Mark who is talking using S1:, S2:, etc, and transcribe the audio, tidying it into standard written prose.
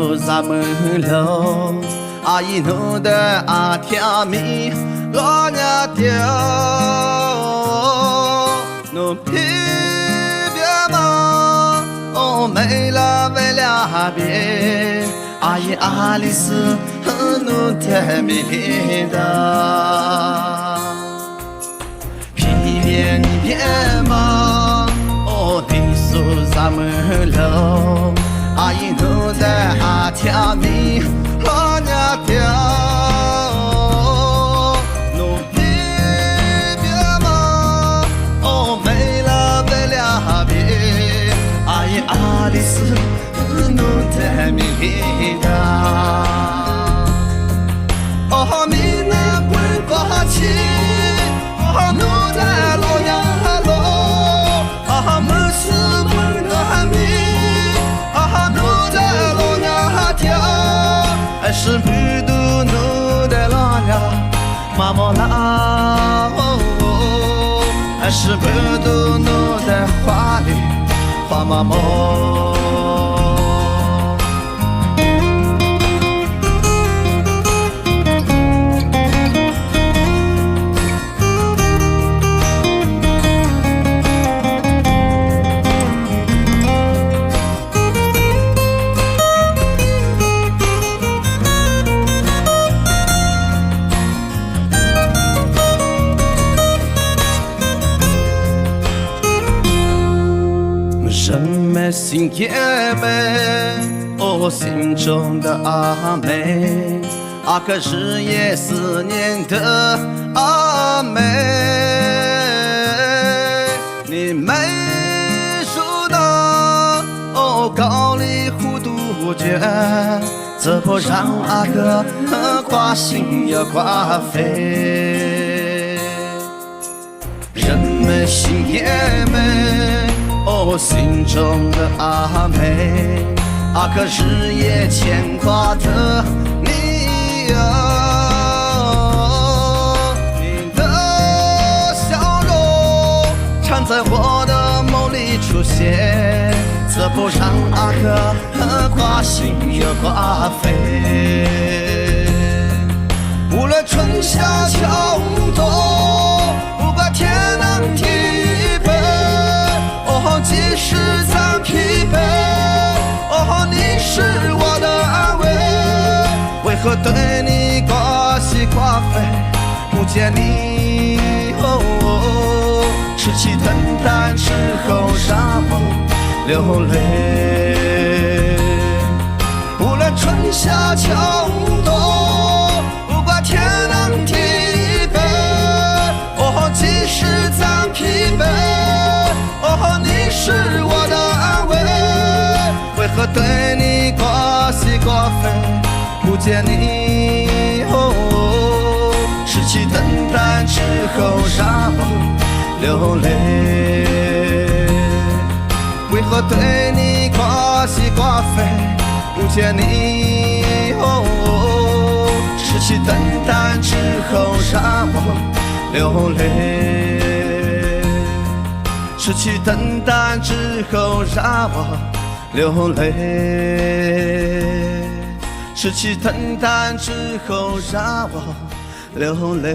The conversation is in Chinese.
S1: 诉咱们喽，阿姨弄的阿天米老娘丢，弄皮别嘛，哦没了为了别，阿姨阿里斯弄的米的，皮别你别嘛，哦你诉咱们喽。阿姨弄的阿天米老娘丢，弄皮别嘛，哦没了为了别，阿姨阿里斯弄的米的，哦米那滚过去，哦弄的老娘老，啊没事问那米。是不都弄的老娘妈妈啦，是不都弄的花里花妈妈。人们心也美，哦，心中的阿妹，阿可日夜思念的阿妹，你没数到哦，高丽糊涂觉，这不让阿哥挂心也挂肺，人们心也美。哦，心中的阿妹，阿可日夜牵挂的你呀，你的笑容常在我的梦里出现，这不让阿哥挂心也挂肺。无论春夏秋冬，不管天南地北。哦，即使再疲惫，哦，你是我的安慰。为何对你挂西挂肺？不见你，哦，痴气腾腾之后让我流泪。无论春夏秋冬，不管天南地北，哦，即使再疲惫。哦，你是我的安慰，为何对你挂西挂肺？不见你，哦，痴气腾腾之后让我流泪。为何对你挂西挂肺？不见你，哦，痴气腾腾之后让我流泪。痴气腾腾之后让我流泪，痴气腾腾之后让我流泪。